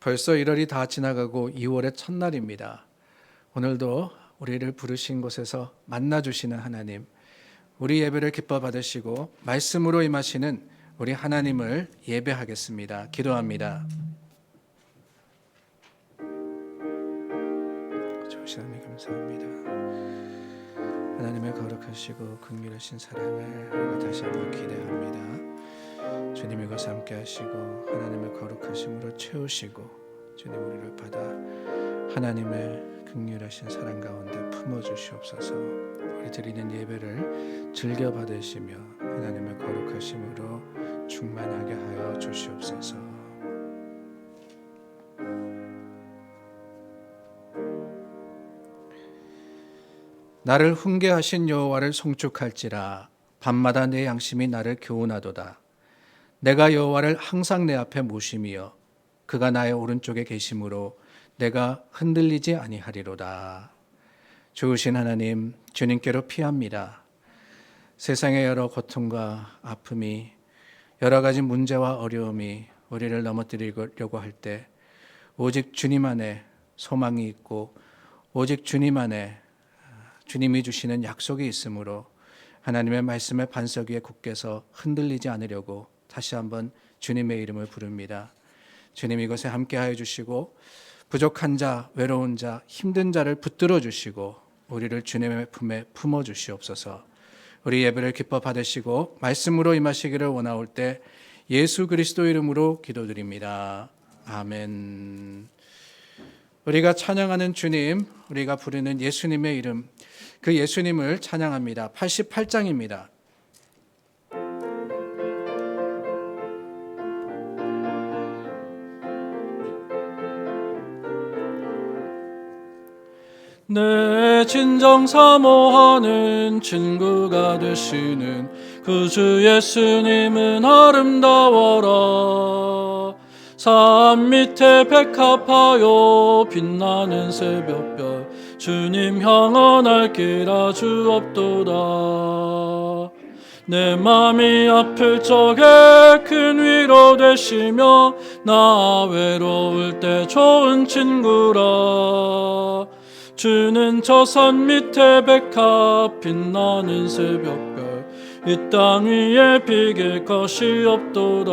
벌써 1월이 다 지나가고 2월의 첫날입니다. 오늘도 우리를 부르신 곳에서 만나주시는 하나님, 우리 예배를 기뻐 받으시고 말씀으로 임하시는 우리 하나님을 예배하겠습니다. 기도합니다. 좋으신 하나님 감사합니다. 하나님의 거룩하시고 긍휼하신 사랑을 우리가 다시 한번 기대합니다. 주님 이것을 함께 하시고 하나님의 거룩하심으로 채우시고 주님 우리를 받아 하나님의 긍휼하신 사랑 가운데 품어주시옵소서. 우리 드리는 예배를 즐겨 받으시며 하나님의 거룩하심으로 충만하게 하여 주시옵소서. 나를 훈계하신 여호와를 송축할지라. 밤마다 내 양심이 나를 교훈하도다. 내가 여호와를 항상 내 앞에 모심이여 그가 나의 오른쪽에 계심으로 내가 흔들리지 아니하리로다. 좋으신 하나님, 주님께로 피합니다. 세상의 여러 고통과 아픔이, 여러 가지 문제와 어려움이 우리를 넘어뜨리려고 할 때 오직 주님 안에 소망이 있고 오직 주님 안에 주님이 주시는 약속이 있으므로 하나님의 말씀의 반석 위에 굳게서 흔들리지 않으려고 다시 한번 주님의 이름을 부릅니다. 주님 이것에 함께하여 주시고 부족한 자, 외로운 자, 힘든 자를 붙들어 주시고 우리를 주님의 품에 품어 주시옵소서. 우리 예배를 기뻐 받으시고 말씀으로 임하시기를 원하올 때 예수 그리스도 이름으로 기도드립니다. 아멘. 우리가 찬양하는 주님, 우리가 부르는 예수님의 이름, 그 예수님을 찬양합니다. 88장입니다. 내 진정 사모하는 친구가 되시는 그 주 예수님은 아름다워라. 산 밑에 백합하여 빛나는 새벽별 주님 향한 날 아주 없도다. 내 맘이 아플 적에 큰 위로 되시며 나 외로울 때 좋은 친구라. 주는 저 산 밑에 백합 빛나는 새벽별 이 땅 위에 비길 것이 없도다.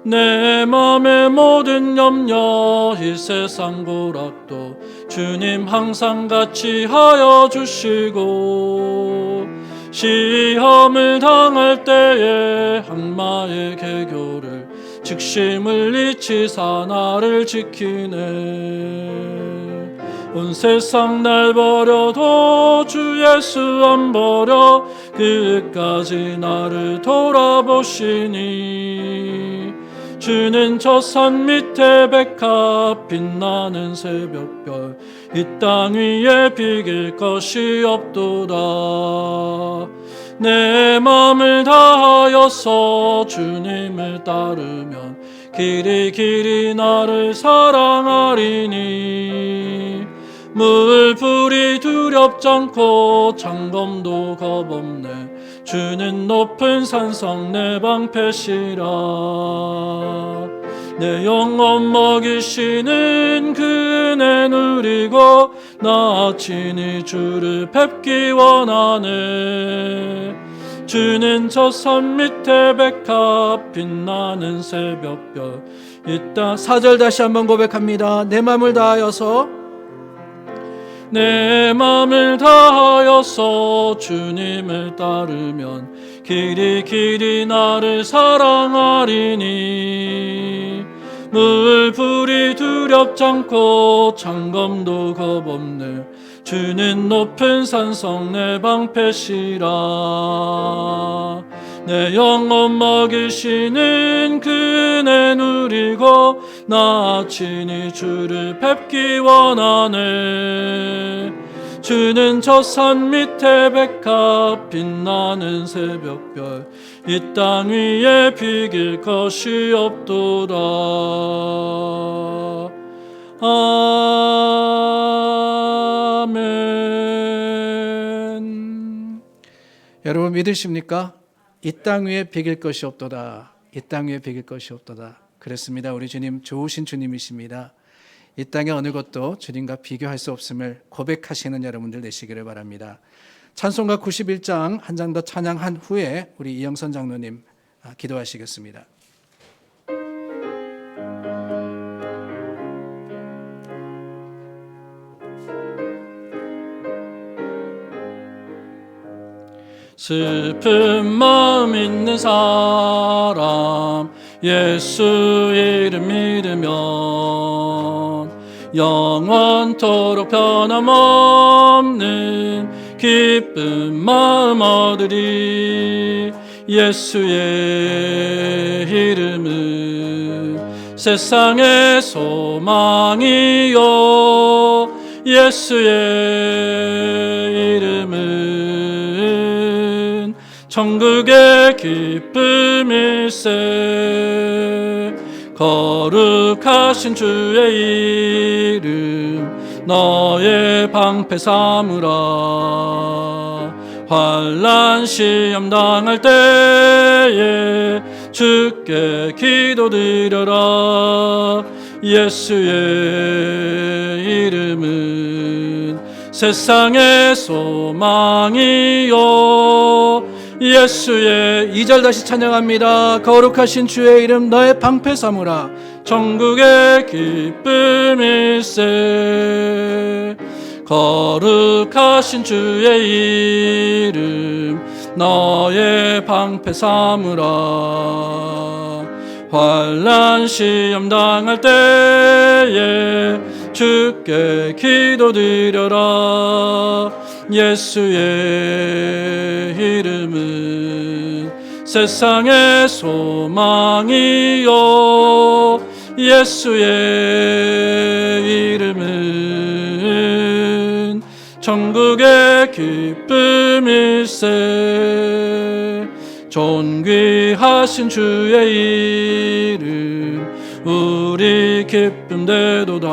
내 맘의 모든 염려 이 세상 고락도 주님 항상 같이 하여 주시고 시험을 당할 때에 악마의 계교를 직심을 잊히사 나를 지키네. 온 세상 날 버려도 주 예수 안 버려 끝까지 나를 돌아보시니. 주는 저 산 밑에 백합 빛나는 새벽별 이 땅 위에 비길 것이 없도다. 내 맘을 다하여서 주님을 따르면 길이 나를 사랑하리니. 물불이 두렵지 않고 장검도 겁없네. 주는 높은 산성 내 방패시라. 내 영혼 먹이시는 그 은혜 누리고 나 친히 주를 뵙기 원하네. 주는 저 산 밑에 백합 빛나는 새벽별 이따 4절 다시 한번 고백합니다. 내 맘을 다하여서 내 맘을 다하여서 주님을 따르면 길이 나를 사랑하리니. 물불이 두렵지 않고 장검도 겁없네. 주는 높은 산성 내 방패시라. 내 영혼 먹이시는 그 은혜 누리고 나 친히 주를 뵙기 원하네. 주는 저 산 밑에 백합 빛나는 새벽별 이 땅 위에 비길 것이 없도다. 아멘. 여러분 믿으십니까? 이 땅 위에 비길 것이 없도다. 이 땅 위에 비길 것이 없도다. 그렇습니다. 우리 주님 좋으신 주님이십니다. 이 땅의 어느 것도 주님과 비교할 수 없음을 고백하시는 여러분들 되시기를 바랍니다. 찬송가 91장 한 장 더 찬양한 후에 우리 이영선 장로님 기도하시겠습니다. 슬픈 마음 있는 사람 예수 이름 믿으면 영원토록 변함없는 기쁜 마음 얻으리. 예수의 이름은 세상의 소망이요 예수의 이름은 천국의 기쁨일세. 거룩하신 주의 이름 너의 방패 삼으라. 환난 시험 당할 때에 주께 기도드려라. 예수의 이름은 세상의 소망이요 예수의 2절 다시 찬양합니다. 거룩하신 주의 이름 너의 방패 삼으라. 천국의 기쁨일세. 거룩하신 주의 이름 너의 방패 삼으라. 환난 시험 당할 때에 주께 기도드려라. 예수의 이름은 세상의 소망이요 예수의 이름은 천국의 기쁨일세. 존귀하신 주의 이름 우리 기쁨 되도다.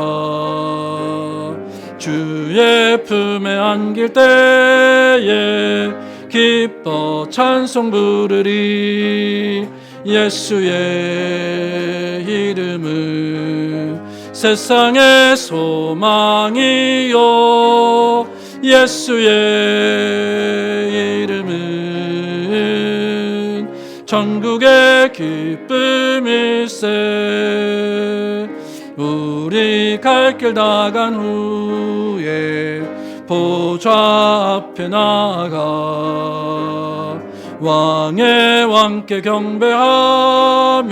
주의 품에 안길 때에 기뻐 찬송 부르리. 예수의 이름은 세상의 소망이요 예수의 이름은 천국의 기쁨일세. 우리 갈 길 다 간 후에 보좌 앞에 나가 왕의 왕께 경배하며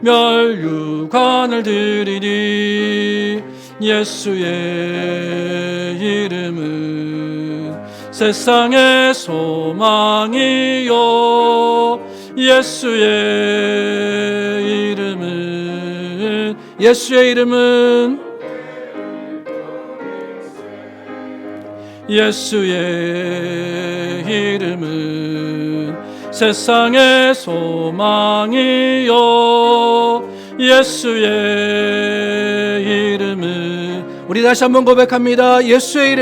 멸류관을 드리리. 예수의 이름은 세상의 소망이요 예수의 이름은 예수의 이름은 세상의 소망이요 예수의 이름은 우리 다시 한번 고백합니다. 예수의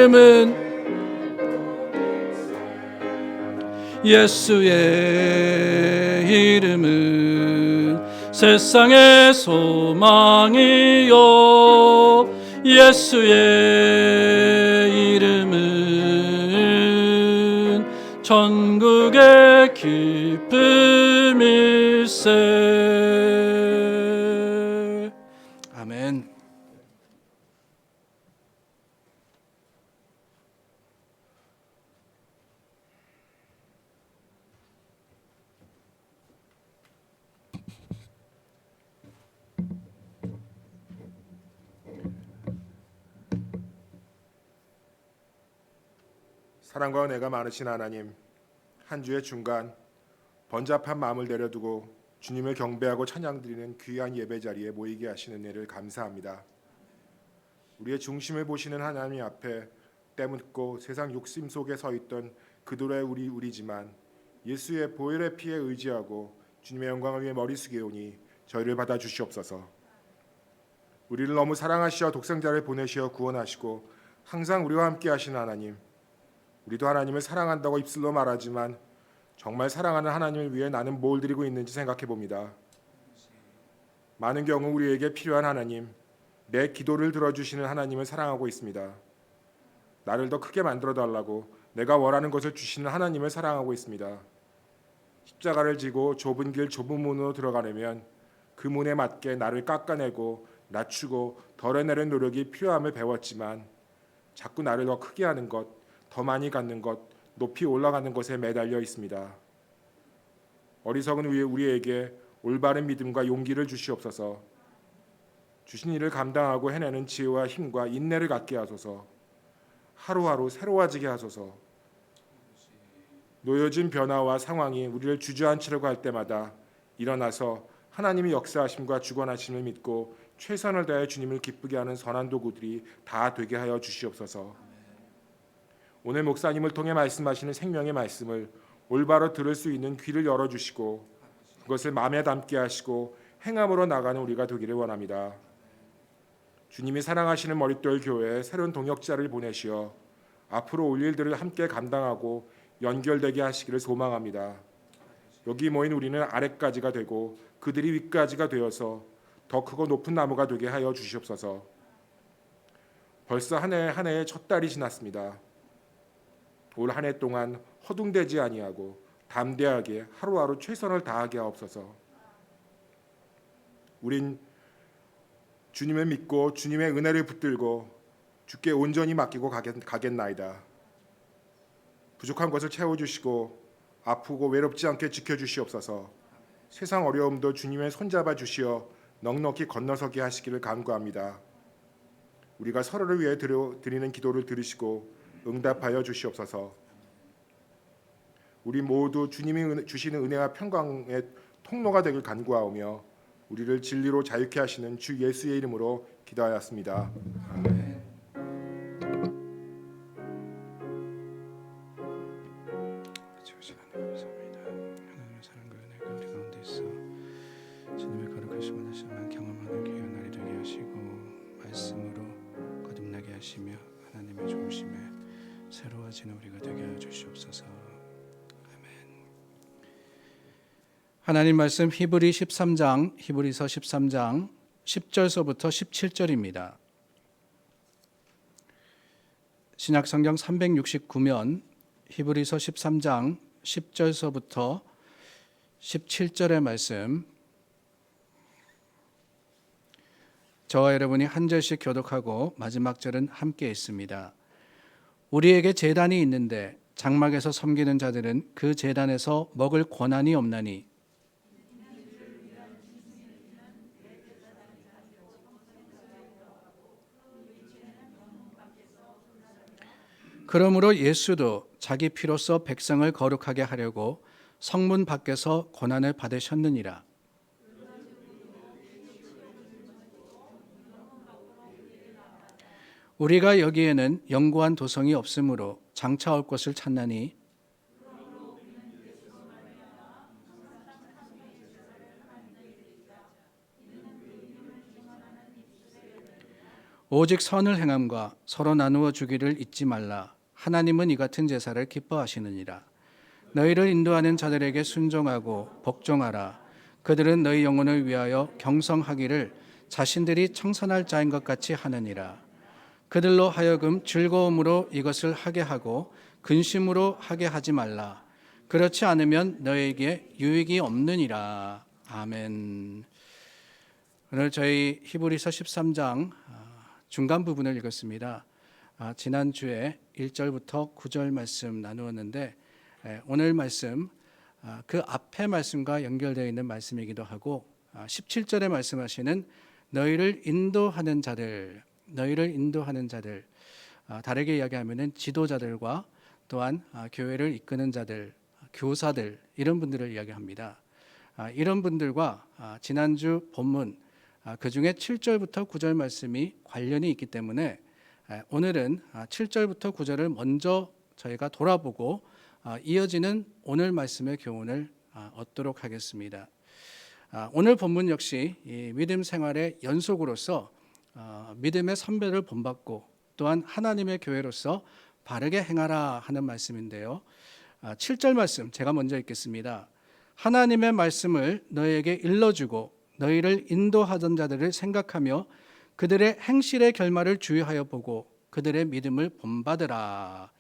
이름은 세상의 소망이요 예수의 이름은 천국의 기쁨일세. 아멘. 사랑과 은혜가 많으신 하나님, 한 주의 중간 번잡한 마음을 내려두고 주님을 경배하고 찬양드리는 귀한 예배 자리에 모이게 하시는 은혜를 감사합니다. 우리의 중심을 보시는 하나님 앞에 때묻고 세상 욕심 속에 서 있던 그들의 우리지만 예수의 보혈의 피에 의지하고 주님의 영광을 위해 머리 숙여오니 저희를 받아주시옵소서. 우리를 너무 사랑하시어 독생자를 보내시어 구원하시고 항상 우리와 함께 하신 하나님, 우리도 하나님을 사랑한다고 입술로 말하지만 정말 사랑하는 하나님을 위해 나는 뭘 드리고 있는지 생각해 봅니다. 많은 경우 우리에게 필요한 하나님, 내 기도를 들어주시는 하나님을 사랑하고 있습니다. 나를 더 크게 만들어 달라고 내가 원하는 것을 주시는 하나님을 사랑하고 있습니다. 십자가를 지고 좁은 길 좁은 문으로 들어가려면 그 문에 맞게 나를 깎아내고 낮추고 덜어내는 노력이 필요함을 배웠지만 자꾸 나를 더 크게 하는 것, 더 많이 갖는 것, 높이 올라가는 것에 매달려 있습니다. 어리석은 우리에게 올바른 믿음과 용기를 주시옵소서. 주신 일을 감당하고 해내는 지혜와 힘과 인내를 갖게 하소서. 하루하루 새로워지게 하소서. 놓여진 변화와 상황이 우리를 주저앉히려고 할 때마다 일어나서 하나님의 역사하심과 주권하심을 믿고 최선을 다해 주님을 기쁘게 하는 선한 도구들이 다 되게 하여 주시옵소서. 오늘 목사님을 통해 말씀하시는 생명의 말씀을 올바로 들을 수 있는 귀를 열어주시고 그것을 마음에 담게 하시고 행함으로 나가는 우리가 되기를 원합니다. 주님이 사랑하시는 머릿돌 교회에 새로운 동역자를 보내시어 앞으로 올 일들을 함께 감당하고 연결되게 하시기를 소망합니다. 여기 모인 우리는 아래까지가 되고 그들이 윗까지가 되어서 더 크고 높은 나무가 되게 하여 주시옵소서. 벌써 한 해의 첫 달이 지났습니다. 올 한 해 동안 허둥대지 아니하고 담대하게 하루하루 최선을 다하게 하옵소서. 우린 주님을 믿고 주님의 은혜를 붙들고 주께 온전히 맡기고 가겠나이다. 부족한 것을 채워주시고 아프고 외롭지 않게 지켜주시옵소서. 세상 어려움도 주님의 손잡아 주시어 넉넉히 건너서게 하시기를 간구합니다. 우리가 서로를 위해 드리는 기도를 들으시고 응답하여 주시옵소서. 우리 모두 주님이 주시는 은혜와 평강의 통로가 되길 간구하오며 우리를 진리로 자유케 하시는 주 예수의 이름으로 기도하였습니다. 아멘. 주신 하나님 감사합니다. 하나님의 사랑과 은혜가 우리 가운데 있어 주님의 거룩하심을 다시 한번 경험하는 귀한 날이 되게 하시고 말씀으로 거듭나게 하시며 하나님의 좋으심에 새로워지는 우리가 되게 하여 주시옵소서. 하나님 말씀 히브리서 13장 10절서부터 17절입니다. 신약성경 369면 히브리서 13장 10절서부터 17절의 말씀, 저와 여러분이 한 절씩 교독하고 마지막 절은 함께 있습니다. 우리에게 제단이 있는데 장막에서 섬기는 자들은 그 제단에서 먹을 권한이 없나니 그러므로 예수도 자기 피로써 백성을 거룩하게 하려고 성문 밖에서 고난을 받으셨느니라. 우리가 여기에는 영구한 도성이 없으므로 장차 올 것을 찾나니 오직 선을 행함과 서로 나누어 주기를 잊지 말라. 하나님은 이 같은 제사를 기뻐하시느니라. 너희를 인도하는 자들에게 순종하고 복종하라. 그들은 너희 영혼을 위하여 경성하기를 자신들이 청선할 자인 것 같이 하느니라. 그들로 하여금 즐거움으로 이것을 하게 하고 근심으로 하게 하지 말라. 그렇지 않으면 너희에게 유익이 없느니라. 아멘. 오늘 저희 히브리서 13장 중간 부분을 읽었습니다. 지난주에 1절부터 9절 말씀 나누었는데 오늘 말씀 그 앞의 말씀과 연결되어 있는 말씀이기도 하고 17절에 말씀하시는 너희를 인도하는 자들, 다르게 이야기하면 지도자들과 또한 교회를 이끄는 자들, 교사들 이런 분들을 이야기합니다. 이런 분들과 지난주 본문 그 중에 7절부터 9절 말씀이 관련이 있기 때문에 오늘은 7절부터 9절을 먼저 저희가 돌아보고 이어지는 오늘 말씀의 교훈을 얻도록 하겠습니다. 오늘 본문 역시 이 믿음 생활의 연속으로서 믿음의 선배를 본받고 또한 하나님의 교회로서 바르게 행하라 하는 말씀인데요. 7절 말씀 제가 먼저 읽겠습니다. 하나님의 말씀을 너에게 일러주고 너희를 인도하던 자들을 생각하며 그들의 행실의 결말을 주의하여 보고 그들의 믿음을 본받으라.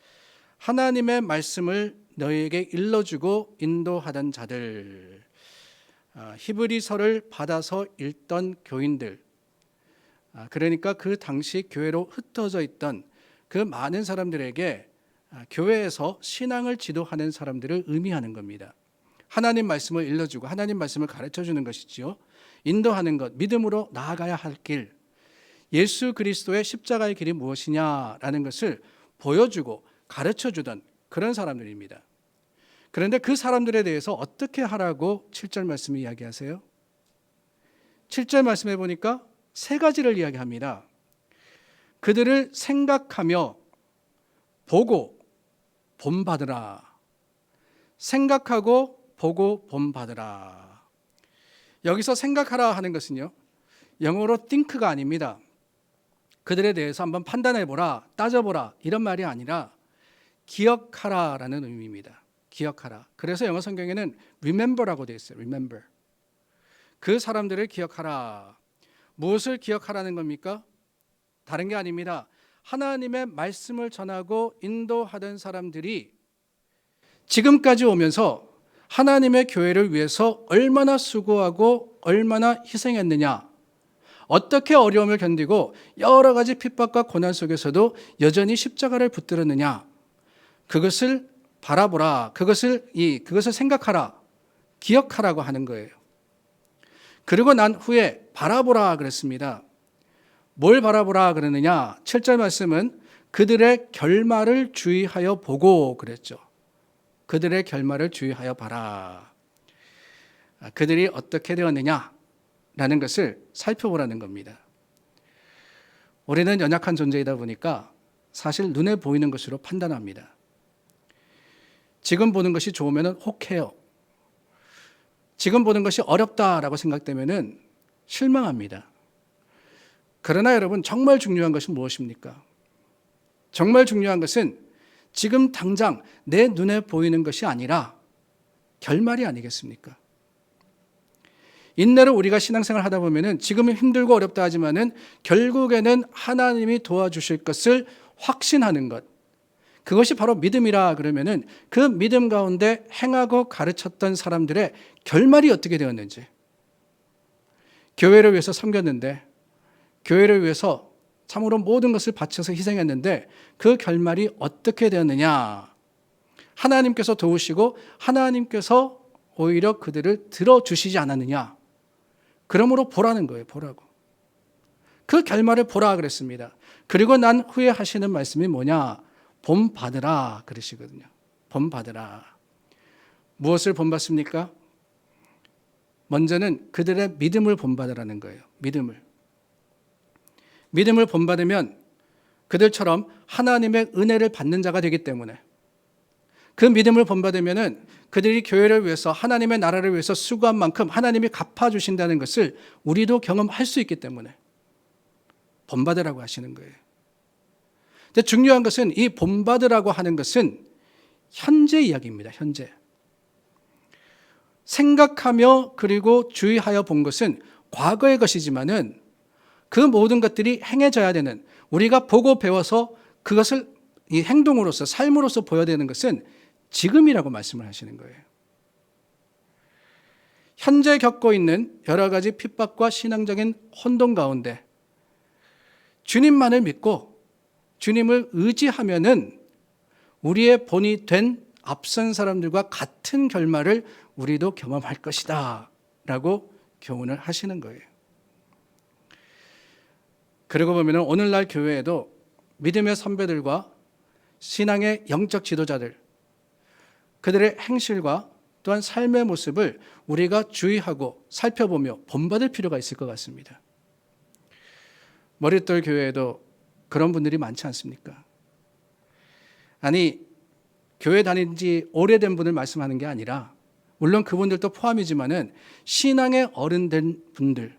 하나님의 말씀을 너희에게 일러주고 인도하던 자들, 히브리서를 받아서 읽던 교인들, 그러니까 그 당시 교회로 흩어져 있던 그 많은 사람들에게 교회에서 신앙을 지도하는 사람들을 의미하는 겁니다. 하나님 말씀을 일러주고 하나님 말씀을 가르쳐주는 것이지요. 인도하는 것, 믿음으로 나아가야 할 길, 예수 그리스도의 십자가의 길이 무엇이냐라는 것을 보여주고 가르쳐주던 그런 사람들입니다. 그런데 그 사람들에 대해서 어떻게 하라고 7절 말씀이 이야기하세요? 7절 말씀해 보니까 세 가지를 이야기합니다. 그들을 생각하며 보고 본받으라. 생각하고 보고 본받으라. 여기서 생각하라 하는 것은요, 영어로 think가 아닙니다. 그들에 대해서 한번 판단해보라, 따져보라 이런 말이 아니라 기억하라라는 의미입니다. 기억하라. 그래서 영어 성경에는 remember라고 되어 있어요. remember. 그 사람들을 기억하라. 무엇을 기억하라는 겁니까? 다른 게 아닙니다. 하나님의 말씀을 전하고 인도하던 사람들이 지금까지 오면서 하나님의 교회를 위해서 얼마나 수고하고 얼마나 희생했느냐, 어떻게 어려움을 견디고 여러 가지 핍박과 고난 속에서도 여전히 십자가를 붙들었느냐, 그것을 바라보라, 그것을 생각하라, 기억하라고 하는 거예요. 그리고 난 후에 바라보라 그랬습니다. 뭘 바라보라 그러느냐? 7절 말씀은 그들의 결말을 주의하여 보고 그랬죠. 그들의 결말을 주의하여 봐라. 그들이 어떻게 되었느냐라는 것을 살펴보라는 겁니다. 우리는 연약한 존재이다 보니까 사실 눈에 보이는 것으로 판단합니다. 지금 보는 것이 좋으면 혹해요. 지금 보는 것이 어렵다라고 생각되면 실망합니다. 그러나 여러분, 정말 중요한 것은 무엇입니까? 정말 중요한 것은 지금 당장 내 눈에 보이는 것이 아니라 결말이 아니겠습니까? 인내로 우리가 신앙생활을 하다 보면 지금은 힘들고 어렵다 하지만은 결국에는 하나님이 도와주실 것을 확신하는 것, 그것이 바로 믿음이라 그러면은 그 믿음 가운데 행하고 가르쳤던 사람들의 결말이 어떻게 되었는지, 교회를 위해서 섬겼는데, 교회를 위해서 참으로 모든 것을 바쳐서 희생했는데 그 결말이 어떻게 되었느냐, 하나님께서 도우시고 하나님께서 오히려 그들을 들어주시지 않았느냐, 그러므로 보라는 거예요. 보라고. 그 결말을 보라 그랬습니다. 그리고 난 후에 하시는 말씀이 뭐냐, 본받으라 그러시거든요. 본받으라. 무엇을 본받습니까? 먼저는 그들의 믿음을 본받으라는 거예요. 믿음을 본받으면 그들처럼 하나님의 은혜를 받는 자가 되기 때문에, 그 믿음을 본받으면 그들이 교회를 위해서 하나님의 나라를 위해서 수고한 만큼 하나님이 갚아주신다는 것을 우리도 경험할 수 있기 때문에 본받으라고 하시는 거예요. 근데 중요한 것은 이 본받으라고 하는 것은 현재 이야기입니다. 현재. 생각하며 그리고 주의하여 본 것은 과거의 것이지만은 그 모든 것들이 행해져야 되는, 우리가 보고 배워서 그것을 이 행동으로서, 삶으로서 보여야 되는 것은 지금이라고 말씀을 하시는 거예요. 현재 겪고 있는 여러 가지 핍박과 신앙적인 혼돈 가운데 주님만을 믿고 주님을 의지하면은 우리의 본이 된 앞선 사람들과 같은 결말을 우리도 경험할 것이다 라고 교훈을 하시는 거예요. 그러고 보면 오늘날 교회에도 믿음의 선배들과 신앙의 영적 지도자들, 그들의 행실과 또한 삶의 모습을 우리가 주의하고 살펴보며 본받을 필요가 있을 것 같습니다. 머릿돌 교회에도 그런 분들이 많지 않습니까? 아니, 교회 다닌 지 오래된 분을 말씀하는 게 아니라, 물론 그분들도 포함이지만은 신앙의 어른된 분들,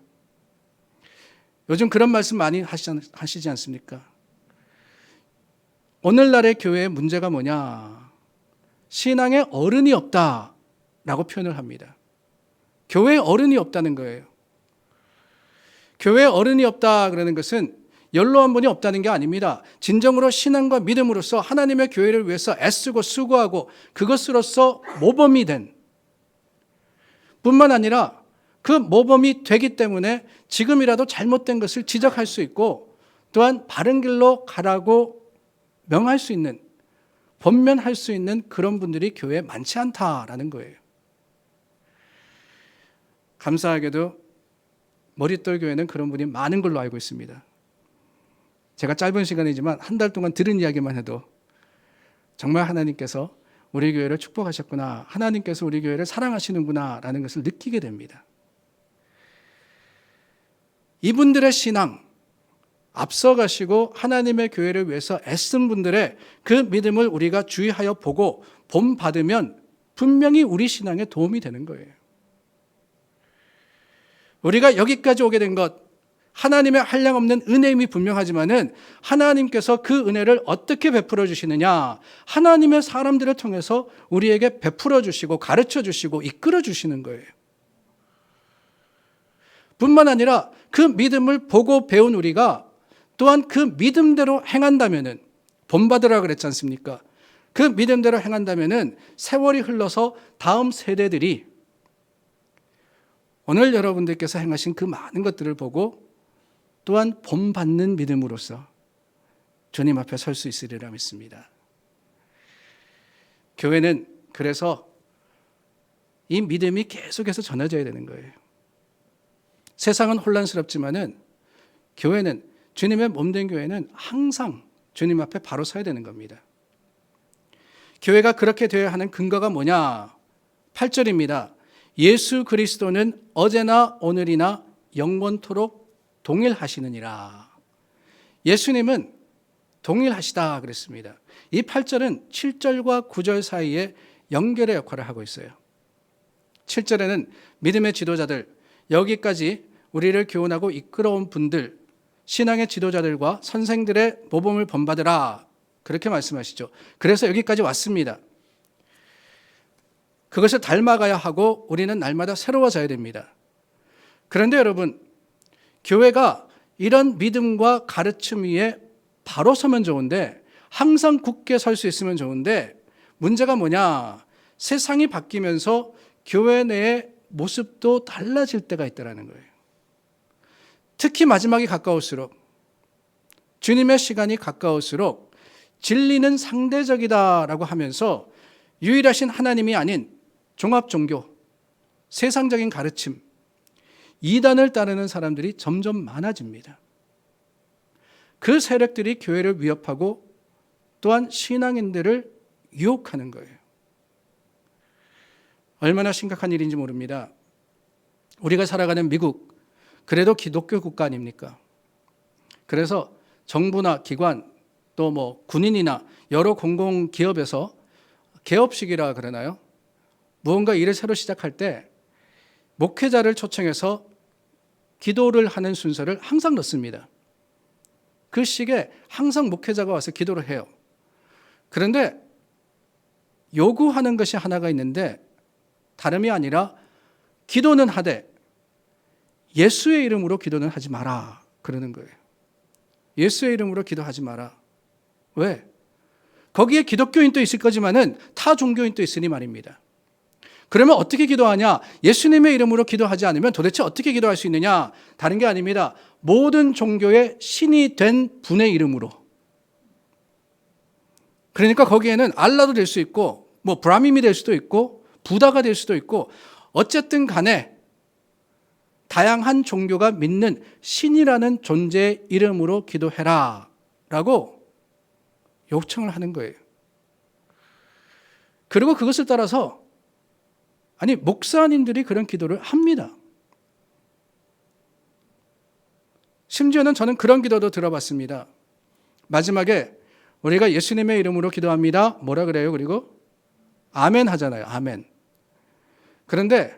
요즘 그런 말씀 많이 하시지 않습니까? 오늘날의 교회의 문제가 뭐냐? 신앙의 어른이 없다라고 표현을 합니다. 교회에 어른이 없다는 거예요. 교회에 어른이 없다 그러는 것은 연로한 분이 없다는 게 아닙니다. 진정으로 신앙과 믿음으로써 하나님의 교회를 위해서 애쓰고 수고하고 그것으로서 모범이 된 뿐만 아니라 그 모범이 되기 때문에 지금이라도 잘못된 것을 지적할 수 있고 또한 바른 길로 가라고 명할 수 있는, 권면할 수 있는 그런 분들이 교회에 많지 않다라는 거예요. 감사하게도 머릿돌 교회는 그런 분이 많은 걸로 알고 있습니다. 제가 짧은 시간이지만 한 달 동안 들은 이야기만 해도 정말 하나님께서 우리 교회를 축복하셨구나, 하나님께서 우리 교회를 사랑하시는구나 라는 것을 느끼게 됩니다. 이분들의 신앙, 앞서가시고 하나님의 교회를 위해서 애쓴 분들의 그 믿음을 우리가 주의하여 보고 본받으면 분명히 우리 신앙에 도움이 되는 거예요. 우리가 여기까지 오게 된 것, 하나님의 한량없는 은혜임이 분명하지만은 하나님께서 그 은혜를 어떻게 베풀어 주시느냐, 하나님의 사람들을 통해서 우리에게 베풀어 주시고 가르쳐 주시고 이끌어 주시는 거예요. 뿐만 아니라 그 믿음을 보고 배운 우리가 또한 그 믿음대로 행한다면은, 본받으라 그랬지 않습니까? 그 믿음대로 행한다면은 세월이 흘러서 다음 세대들이 오늘 여러분들께서 행하신 그 많은 것들을 보고 또한 본받는 믿음으로써 주님 앞에 설 수 있으리라 믿습니다. 교회는 그래서 이 믿음이 계속해서 전해져야 되는 거예요. 세상은 혼란스럽지만은 교회는, 주님의 몸된 교회는 항상 주님 앞에 바로 서야 되는 겁니다. 교회가 그렇게 되어야 하는 근거가 뭐냐? 8절입니다. 예수 그리스도는 어제나 오늘이나 영원토록 동일하시느니라. 예수님은 동일하시다 그랬습니다. 이 8절은 7절과 9절 사이에 연결의 역할을 하고 있어요. 7절에는 믿음의 지도자들, 여기까지 우리를 교훈하고 이끌어온 분들, 신앙의 지도자들과 선생들의 모범을 본받으라, 그렇게 말씀하시죠. 그래서 여기까지 왔습니다. 그것을 닮아가야 하고 우리는 날마다 새로워져야 됩니다. 그런데 여러분, 교회가 이런 믿음과 가르침 위에 바로 서면 좋은데, 항상 굳게 설 수 있으면 좋은데, 문제가 뭐냐? 세상이 바뀌면서 교회 내의 모습도 달라질 때가 있다는 거예요. 특히 마지막이 가까울수록, 주님의 시간이 가까울수록 진리는 상대적이다라고 하면서 유일하신 하나님이 아닌 종합종교, 세상적인 가르침, 이단을 따르는 사람들이 점점 많아집니다. 그 세력들이 교회를 위협하고 또한 신앙인들을 유혹하는 거예요. 얼마나 심각한 일인지 모릅니다. 우리가 살아가는 미국, 그래도 기독교 국가 아닙니까? 그래서 정부나 기관, 또 뭐 군인이나 여러 공공기업에서 개업식이라 그러나요? 무언가 일을 새로 시작할 때 목회자를 초청해서 기도를 하는 순서를 항상 넣습니다. 그 식에 항상 목회자가 와서 기도를 해요. 그런데 요구하는 것이 하나가 있는데, 다름이 아니라 기도는 하되 예수의 이름으로 기도는 하지 마라 그러는 거예요. 예수의 이름으로 기도하지 마라. 왜? 거기에 기독교인도 있을 거지만은 타 종교인도 있으니 말입니다. 그러면 어떻게 기도하냐? 예수님의 이름으로 기도하지 않으면 도대체 어떻게 기도할 수 있느냐? 다른 게 아닙니다. 모든 종교의 신이 된 분의 이름으로. 그러니까 거기에는 알라도 될 수 있고, 뭐 브라밈이 될 수도 있고, 부다가 될 수도 있고, 어쨌든 간에 다양한 종교가 믿는 신이라는 존재의 이름으로 기도해라 라고 요청을 하는 거예요. 그리고 그것을 따라서 목사님들이 그런 기도를 합니다. 심지어는 저는 그런 기도도 들어봤습니다. 마지막에 우리가 예수님의 이름으로 기도합니다. 뭐라 그래요? 그리고 아멘 하잖아요. 아멘. 그런데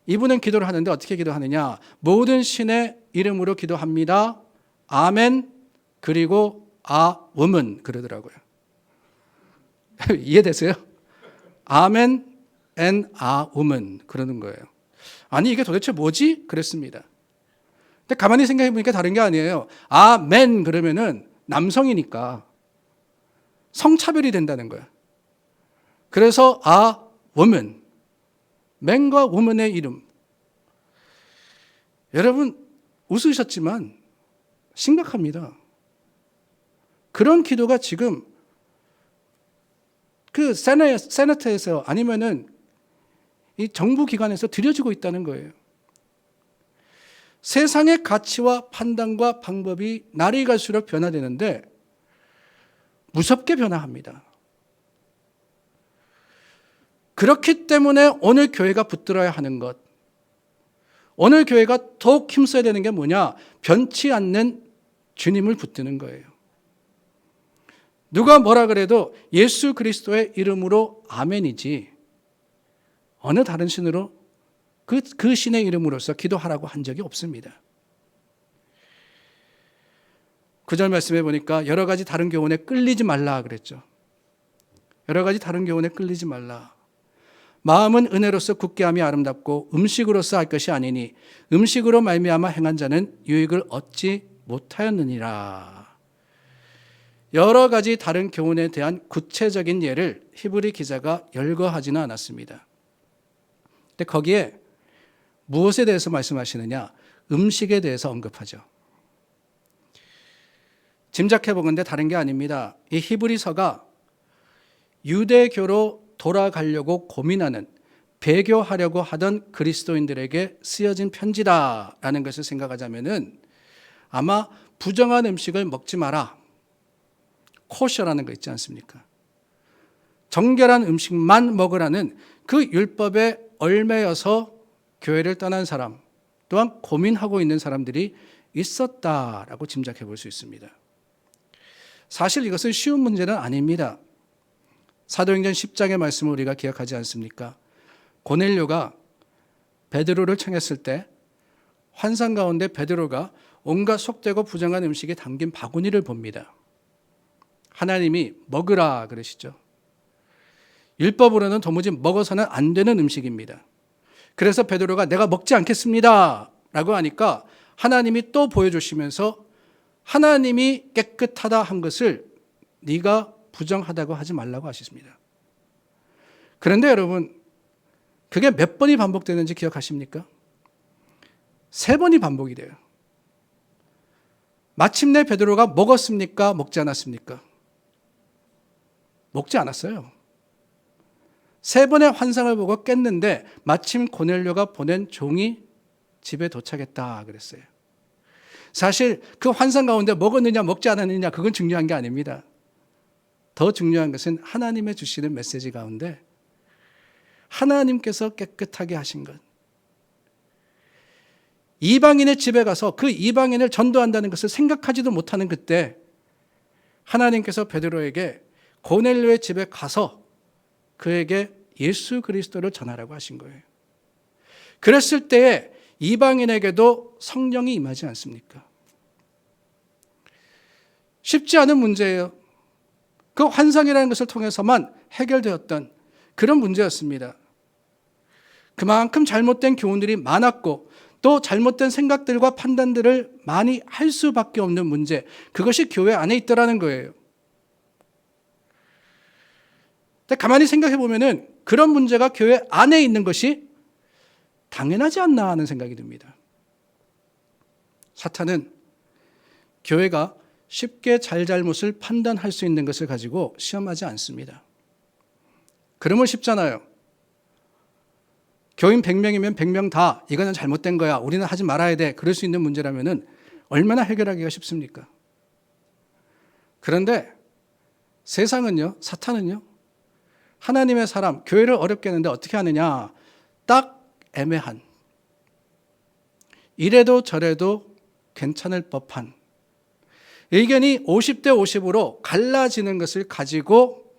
이분은 기도를 하는데 어떻게 기도하느냐? 모든 신의 이름으로 기도합니다. 아멘. 그리고 아음은 그러더라고요. 이해되세요? 아멘 앤 아음은 그러는 거예요. 아니 이게 도대체 뭐지? 그랬습니다. 근데 가만히 생각해 보니까 다른 게 아니에요. 맨 그러면은 남성이니까 성차별이 된다는 거예요. 그래서 woman, 맨과 woman의 이름. 여러분 웃으셨지만 심각합니다. 그런 기도가 지금 그 세네트에서 아니면은 이 정부 기관에서 드려지고 있다는 거예요. 세상의 가치와 판단과 방법이 날이 갈수록 변화되는데 무섭게 변화합니다. 그렇기 때문에 오늘 교회가 붙들어야 하는 것, 오늘 교회가 더욱 힘써야 되는 게 뭐냐? 변치 않는 주님을 붙드는 거예요. 누가 뭐라 그래도 예수 그리스도의 이름으로 아멘이지 어느 다른 신으로 그 신의 이름으로서 기도하라고 한 적이 없습니다. 9절 말씀해 보니까 여러 가지 다른 교훈에 끌리지 말라 그랬죠. 여러 가지 다른 교훈에 끌리지 말라. 마음은 은혜로서 굳게 함이 아름답고 음식으로서 할 것이 아니니 음식으로 말미암아 행한 자는 유익을 얻지 못하였느니라. 여러 가지 다른 교훈에 대한 구체적인 예를 히브리 기자가 열거하지는 않았습니다. 근데 거기에 무엇에 대해서 말씀하시느냐? 음식에 대해서 언급하죠. 짐작해 보건대 다른 게 아닙니다. 이 히브리서가 유대교로 돌아가려고 고민하는, 배교하려고 하던 그리스도인들에게 쓰여진 편지다라는 것을 생각하자면은 아마 부정한 음식을 먹지 마라. 코셔라는 거 있지 않습니까? 정결한 음식만 먹으라는 그 율법에 얽매여서 교회를 떠난 사람, 또한 고민하고 있는 사람들이 있었다라고 짐작해 볼 수 있습니다. 사실 이것은 쉬운 문제는 아닙니다. 사도행전 10장의 말씀을 우리가 기억하지 않습니까? 고넬료가 베드로를 청했을 때 환상 가운데 베드로가 온갖 속되고 부정한 음식에 담긴 바구니를 봅니다. 하나님이 먹으라 그러시죠. 율법으로는 도무지 먹어서는 안 되는 음식입니다. 그래서 베드로가 내가 먹지 않겠습니다 라고 하니까 하나님이 또 보여주시면서 하나님이 깨끗하다 한 것을 네가 부정하다고 하지 말라고 하셨습니다. 그런데 여러분, 그게 몇 번이 반복되는지 기억하십니까? 3번이 반복이 돼요. 마침내 베드로가 먹었습니까? 먹지 않았습니까? 먹지 않았어요. 3번의 환상을 보고 깼는데 마침 고넬료가 보낸 종이 집에 도착했다 그랬어요. 사실 그 환상 가운데 먹었느냐 먹지 않았느냐 그건 중요한 게 아닙니다. 더 중요한 것은 하나님의 주시는 메시지 가운데 하나님께서 깨끗하게 하신 것. 이방인의 집에 가서 그 이방인을 전도한다는 것을 생각하지도 못하는 그때 하나님께서 베드로에게 고넬료의 집에 가서 그에게 예수 그리스도를 전하라고 하신 거예요. 그랬을 때에 이방인에게도 성령이 임하지 않습니까? 쉽지 않은 문제예요. 그 환상이라는 것을 통해서만 해결되었던 그런 문제였습니다. 그만큼 잘못된 교훈들이 많았고 또 잘못된 생각들과 판단들을 많이 할 수밖에 없는 문제, 그것이 교회 안에 있더라는 거예요. 근데 가만히 생각해 보면은 그런 문제가 교회 안에 있는 것이 당연하지 않나 하는 생각이 듭니다. 사탄은 교회가 쉽게 잘잘못을 판단할 수 있는 것을 가지고 시험하지 않습니다. 그러면 쉽잖아요. 교인 100명이면 100명 다 이거는 잘못된 거야, 우리는 하지 말아야 돼, 그럴 수 있는 문제라면은 얼마나 해결하기가 쉽습니까? 그런데 세상은요, 사탄은요, 하나님의 사람, 교회를 어렵게 하는데 어떻게 하느냐? 딱 애매한, 이래도 저래도 괜찮을 법한, 의견이 50대 50으로 갈라지는 것을 가지고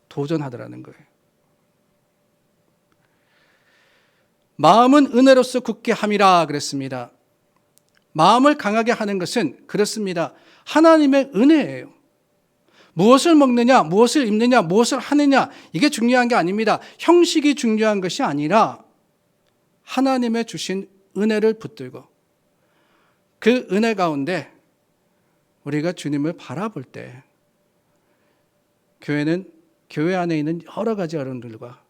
도전하더라는 거예요. 마음은 은혜로서 굳게 함이라 그랬습니다. 마음을 강하게 하는 것은 그렇습니다. 하나님의 은혜예요. 무엇을 먹느냐, 무엇을 입느냐, 무엇을 하느냐, 이게 중요한 게 아닙니다. 형식이 중요한 것이 아니라 하나님의 주신 은혜를 붙들고 그 은혜 가운데 우리가 주님을 바라볼 때 교회는 교회 안에 있는 여러 가지 어려움들과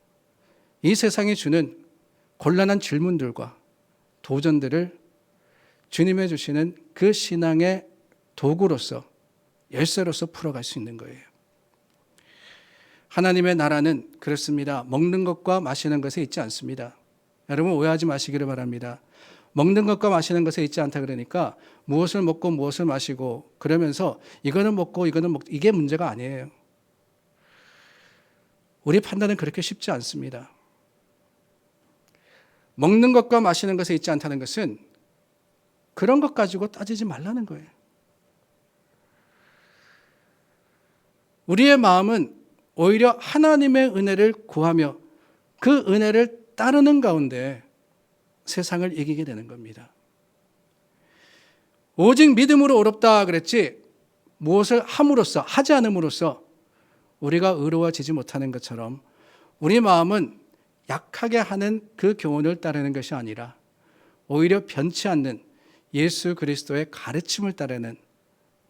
이 세상이 주는 곤란한 질문들과 도전들을 주님의 주시는 그 신앙의 도구로서 열쇠로서 풀어갈 수 있는 거예요. 하나님의 나라는 그렇습니다. 먹는 것과 마시는 것에 있지 않습니다. 여러분 오해하지 마시기를 바랍니다. 먹는 것과 마시는 것에 있지 않다 그러니까 무엇을 먹고 무엇을 마시고 그러면서 이거는 먹고 이거는 이게 문제가 아니에요. 우리 판단은 그렇게 쉽지 않습니다. 먹는 것과 마시는 것에 있지 않다는 것은 그런 것 가지고 따지지 말라는 거예요. 우리의 마음은 오히려 하나님의 은혜를 구하며 그 은혜를 따르는 가운데 세상을 이기게 되는 겁니다. 오직 믿음으로 의롭다 그랬지 무엇을 함으로써 하지 않음으로써 우리가 의로워지지 못하는 것처럼 우리 마음은 약하게 하는 그 교훈을 따르는 것이 아니라 오히려 변치 않는 예수 그리스도의 가르침을 따르는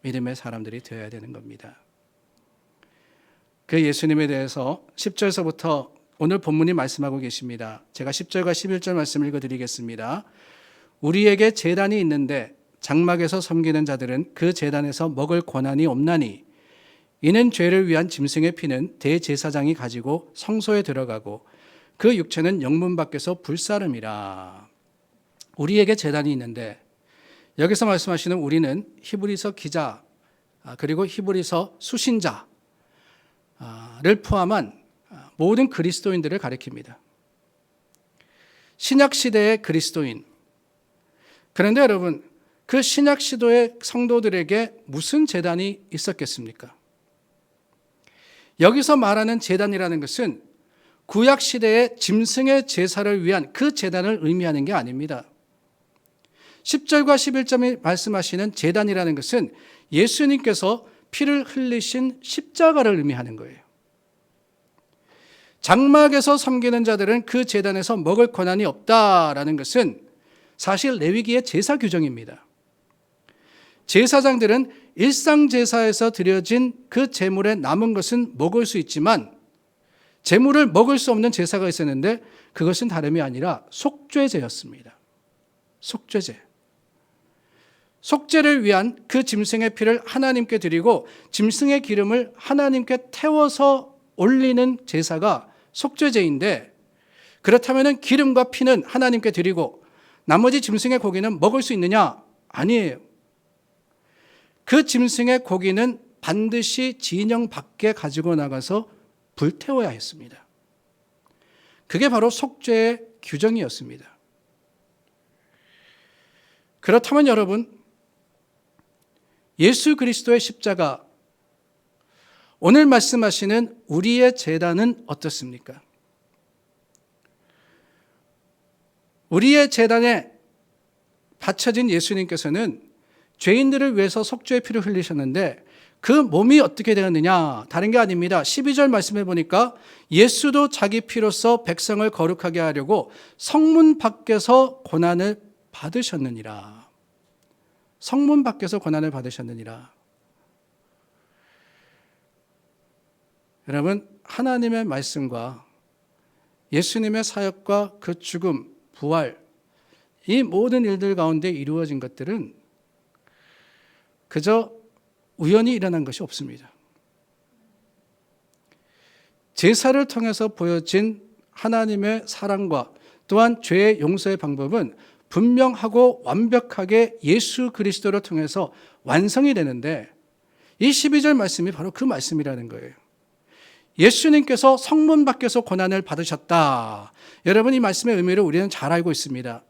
믿음의 사람들이 되어야 되는 겁니다. 그 예수님에 대해서 10절에서부터 오늘 본문이 말씀하고 계십니다. 제가 10절과 11절 말씀을 읽어드리겠습니다. 우리에게 제단이 있는데 장막에서 섬기는 자들은 그 제단에서 먹을 권한이 없나니 이는 죄를 위한 짐승의 피는 대제사장이 가지고 성소에 들어가고 그 육체는 영문 밖에서 불사름이라. 우리에게 제단이 있는데 여기서 말씀하시는 우리는 히브리서 기자 그리고 히브리서 수신자를 포함한 모든 그리스도인들을 가리킵니다. 신약 시대의 그리스도인. 그런데 여러분 그 신약 시대의 성도들에게 무슨 제단이 있었겠습니까? 여기서 말하는 제단이라는 것은 구약 시대의 짐승의 제사를 위한 그 제단을 의미하는 게 아닙니다. 10절과 11절에 말씀하시는 제단이라는 것은 예수님께서 피를 흘리신 십자가를 의미하는 거예요. 장막에서 섬기는 자들은 그 제단에서 먹을 권한이 없다라는 것은 사실 레위기의 제사 규정입니다. 제사장들은 일상 제사에서 드려진 그 제물에 남은 것은 먹을 수 있지만 제물을 먹을 수 없는 제사가 있었는데 그것은 다름이 아니라 속죄제였습니다. 속죄제. 속죄를 위한 그 짐승의 피를 하나님께 드리고 짐승의 기름을 하나님께 태워서 올리는 제사가 속죄제인데 그렇다면 기름과 피는 하나님께 드리고 나머지 짐승의 고기는 먹을 수 있느냐? 아니에요. 그 짐승의 고기는 반드시 진영 밖에 가지고 나가서 불태워야 했습니다. 그게 바로 속죄의 규정이었습니다. 그렇다면 여러분, 예수 그리스도의 십자가, 오늘 말씀하시는 우리의 제단은 어떻습니까? 우리의 제단에 바쳐진 예수님께서는 죄인들을 위해서 속죄의 피를 흘리셨는데 그 몸이 어떻게 되었느냐? 다른 게 아닙니다. 12절 말씀해 보니까 예수도 자기 피로써 백성을 거룩하게 하려고 성문 밖에서 고난을 받으셨느니라. 성문 밖에서 고난을 받으셨느니라. 여러분, 하나님의 말씀과 예수님의 사역과 그 죽음, 부활, 이 모든 일들 가운데 이루어진 것들은 그저 우연히 일어난 것이 없습니다. 제사를 통해서 보여진 하나님의 사랑과 또한 죄의 용서의 방법은 분명하고 완벽하게 예수 그리스도를 통해서 완성이 되는데 이 12절 말씀이 바로 그 말씀이라는 거예요. 예수님께서 성문 밖에서 고난을 받으셨다. 여러분, 이 말씀의 의미를 우리는 잘 알고 있습니다.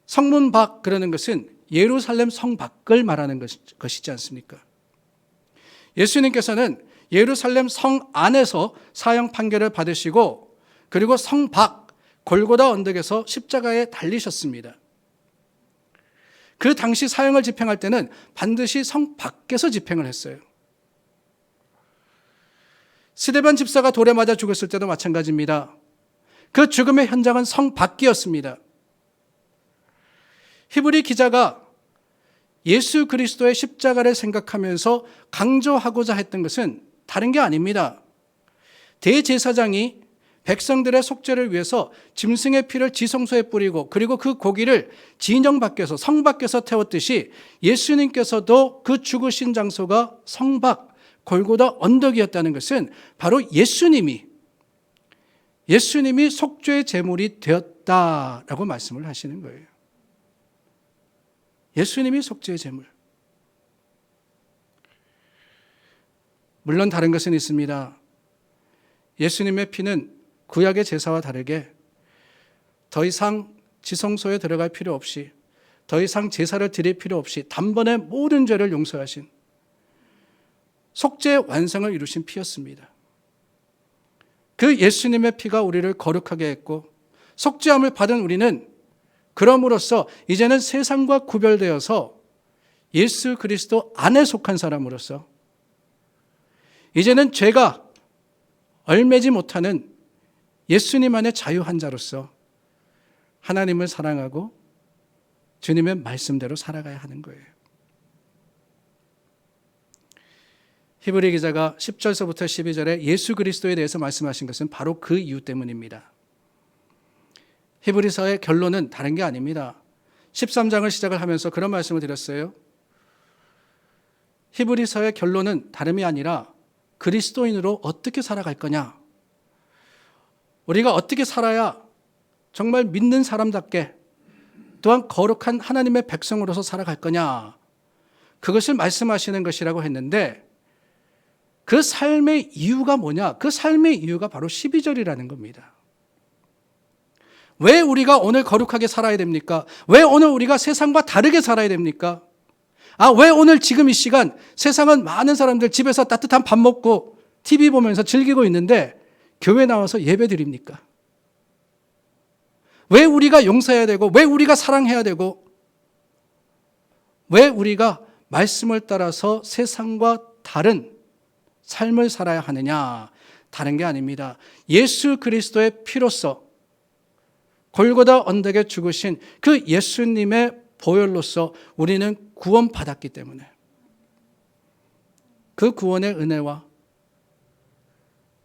성문 밖 그러는 것은 예루살렘 성 밖을 말하는 것이지 않습니까? 예수님께서는 예루살렘 성 안에서 사형 판결을 받으시고 그리고 성 밖 골고다 언덕에서 십자가에 달리셨습니다. 그 당시 사형을 집행할 때는 반드시 성 밖에서 집행을 했어요. 스데반 집사가 돌에 맞아 죽었을 때도 마찬가지입니다. 그 죽음의 현장은 성 밖이었습니다. 히브리 기자가 예수 그리스도의 십자가를 생각하면서 강조하고자 했던 것은 다른 게 아닙니다. 대제사장이 백성들의 속죄를 위해서 짐승의 피를 지성소에 뿌리고 그리고 그 고기를 진영 밖에서 성 밖에서 태웠듯이 예수님께서도 그 죽으신 장소가 성 밖 골고다 언덕이었다는 것은 바로 예수님이 속죄의 제물이 되었다라고 말씀을 하시는 거예요. 예수님이 속죄의 제물. 물론 다른 것은 있습니다. 예수님의 피는 구약의 제사와 다르게 더 이상 지성소에 들어갈 필요 없이 더 이상 제사를 드릴 필요 없이 단번에 모든 죄를 용서하신 속죄의 완성을 이루신 피였습니다. 그 예수님의 피가 우리를 거룩하게 했고 속죄함을 받은 우리는 그럼으로써 이제는 세상과 구별되어서 예수 그리스도 안에 속한 사람으로서 이제는 죄가 얼매지 못하는 예수님 안에 자유한 자로서 하나님을 사랑하고 주님의 말씀대로 살아가야 하는 거예요. 히브리 기자가 10절서부터 12절에 예수 그리스도에 대해서 말씀하신 것은 바로 그 이유 때문입니다. 히브리서의 결론은 다른 게 아닙니다. 13장을 시작을 하면서 그런 말씀을 드렸어요. 히브리서의 결론은 다름이 아니라 그리스도인으로 어떻게 살아갈 거냐, 우리가 어떻게 살아야 정말 믿는 사람답게 또한 거룩한 하나님의 백성으로서 살아갈 거냐, 그것을 말씀하시는 것이라고 했는데 그 삶의 이유가 뭐냐? 그 삶의 이유가 바로 12절이라는 겁니다. 왜 우리가 오늘 거룩하게 살아야 됩니까? 왜 오늘 우리가 세상과 다르게 살아야 됩니까? 왜 오늘 지금 이 시간 세상은 많은 사람들 집에서 따뜻한 밥 먹고 TV 보면서 즐기고 있는데 교회 나와서 예배 드립니까? 왜 우리가 용서해야 되고 왜 우리가 사랑해야 되고 왜 우리가 말씀을 따라서 세상과 다른 삶을 살아야 하느냐? 다른 게 아닙니다. 예수 그리스도의 피로써 골고다 언덕에 죽으신 그 예수님의 보혈로서 우리는 구원받았기 때문에 그 구원의 은혜와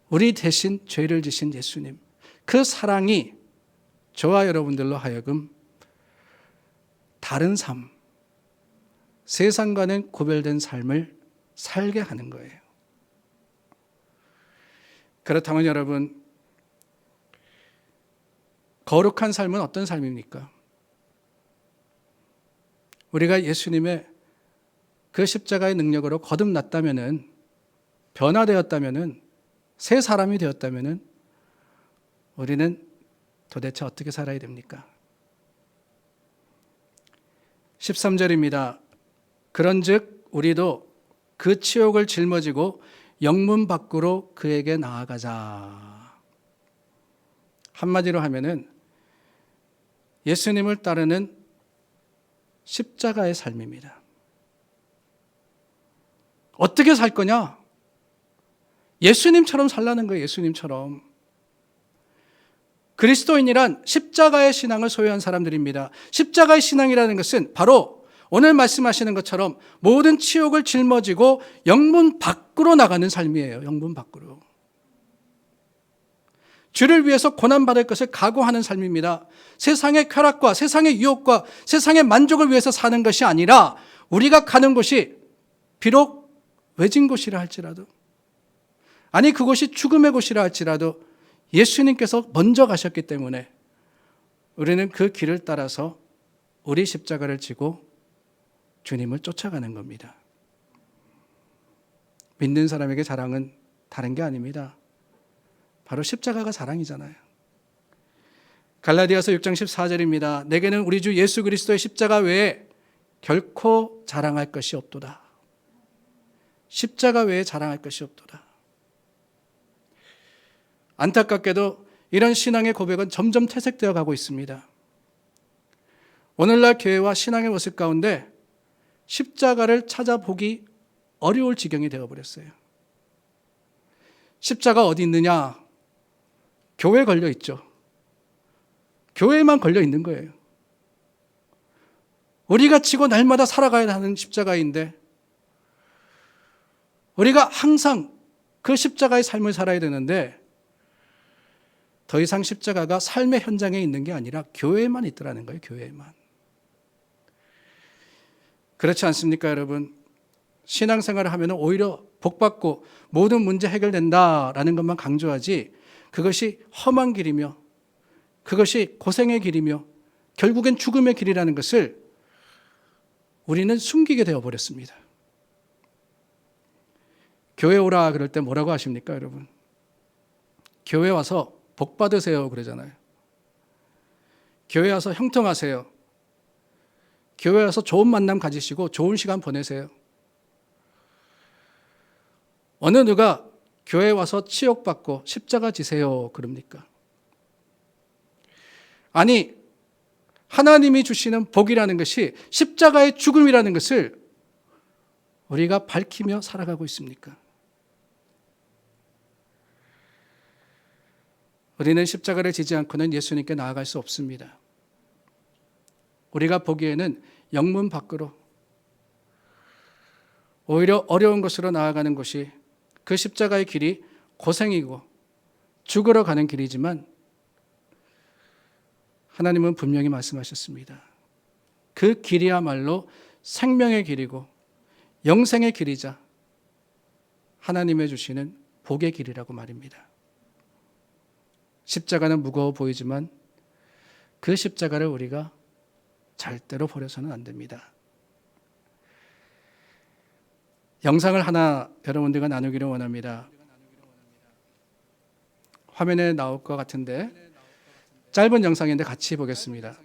우리 대신 죄를 지신 예수님, 그 사랑이 저와 여러분들로 하여금 다른 삶, 세상과는 구별된 삶을 살게 하는 거예요. 그렇다면 여러분, 거룩한 삶은 어떤 삶입니까? 우리가 예수님의 그 십자가의 능력으로 거듭났다면은, 변화되었다면은, 새 사람이 되었다면은 우리는 도대체 어떻게 살아야 됩니까? 13절입니다. 그런즉 우리도 그 치욕을 짊어지고 영문 밖으로 그에게 나아가자. 한마디로 하면은 예수님을 따르는 십자가의 삶입니다. 어떻게 살 거냐? 예수님처럼 살라는 거예요. 예수님처럼. 그리스도인이란 십자가의 신앙을 소유한 사람들입니다. 십자가의 신앙이라는 것은 바로 오늘 말씀하시는 것처럼 모든 치욕을 짊어지고 영문 밖으로 나가는 삶이에요. 영문 밖으로. 주를 위해서 고난받을 것을 각오하는 삶입니다. 세상의 쾌락과 세상의 유혹과 세상의 만족을 위해서 사는 것이 아니라 우리가 가는 곳이 비록 외진 곳이라 할지라도, 아니 그곳이 죽음의 곳이라 할지라도 예수님께서 먼저 가셨기 때문에 우리는 그 길을 따라서 우리 십자가를 지고 주님을 쫓아가는 겁니다. 믿는 사람에게 자랑은 다른 게 아닙니다. 바로 십자가가 자랑이잖아요. 갈라디아서 6장 14절입니다. 내게는 우리 주 예수 그리스도의 십자가 외에 결코 자랑할 것이 없도다. 십자가 외에 자랑할 것이 없도다. 안타깝게도 이런 신앙의 고백은 점점 퇴색되어 가고 있습니다. 오늘날 교회와 신앙의 모습 가운데 십자가를 찾아보기 어려울 지경이 되어버렸어요. 십자가 어디 있느냐? 교회에 걸려 있죠. 교회에만 걸려 있는 거예요. 우리가 지고 날마다 살아가야 하는 십자가인데 우리가 항상 그 십자가의 삶을 살아야 되는데 더 이상 십자가가 삶의 현장에 있는 게 아니라 교회에만 있더라는 거예요. 교회에만. 그렇지 않습니까, 여러분? 신앙생활을 하면 오히려 복받고 모든 문제 해결된다라는 것만 강조하지 그것이 험한 길이며 그것이 고생의 길이며 결국엔 죽음의 길이라는 것을 우리는 숨기게 되어버렸습니다. 교회 오라 그럴 때 뭐라고 하십니까, 여러분? 교회 와서 복 받으세요 그러잖아요. 교회 와서 형통하세요. 교회 와서 좋은 만남 가지시고 좋은 시간 보내세요. 어느 누가 교회 와서 치욕받고 십자가 지세요 그럽니까? 아니, 하나님이 주시는 복이라는 것이 십자가의 죽음이라는 것을 우리가 밝히며 살아가고 있습니까? 우리는 십자가를 지지 않고는 예수님께 나아갈 수 없습니다. 우리가 보기에는 영문 밖으로 오히려 어려운 것으로 나아가는 것이 그 십자가의 길이 고생이고 죽으러 가는 길이지만 하나님은 분명히 말씀하셨습니다. 그 길이야말로 생명의 길이고 영생의 길이자 하나님의 주시는 복의 길이라고 말입니다. 십자가는 무거워 보이지만 그 십자가를 우리가 절대로 버려서는 안 됩니다. 영상을 하나 여러분들과 나누기를 원합니다. 화면에 나올 것 같은데 짧은 영상인데 같이 보겠습니다.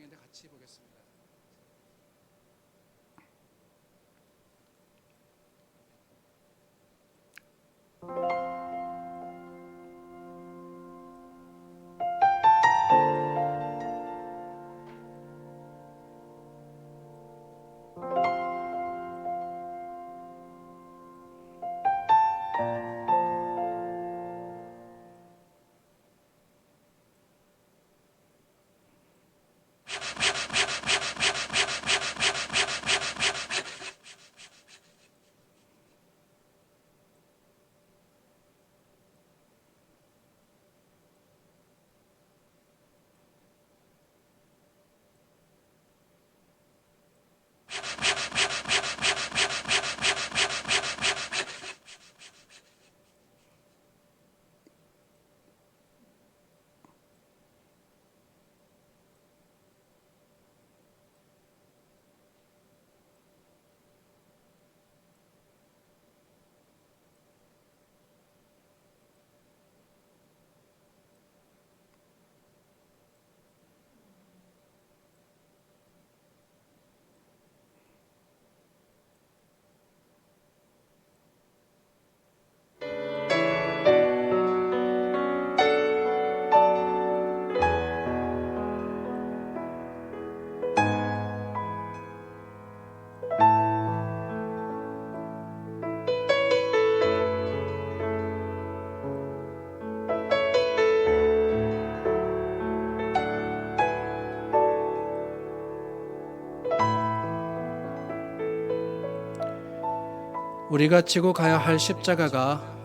우리가 지고 가야 할 십자가가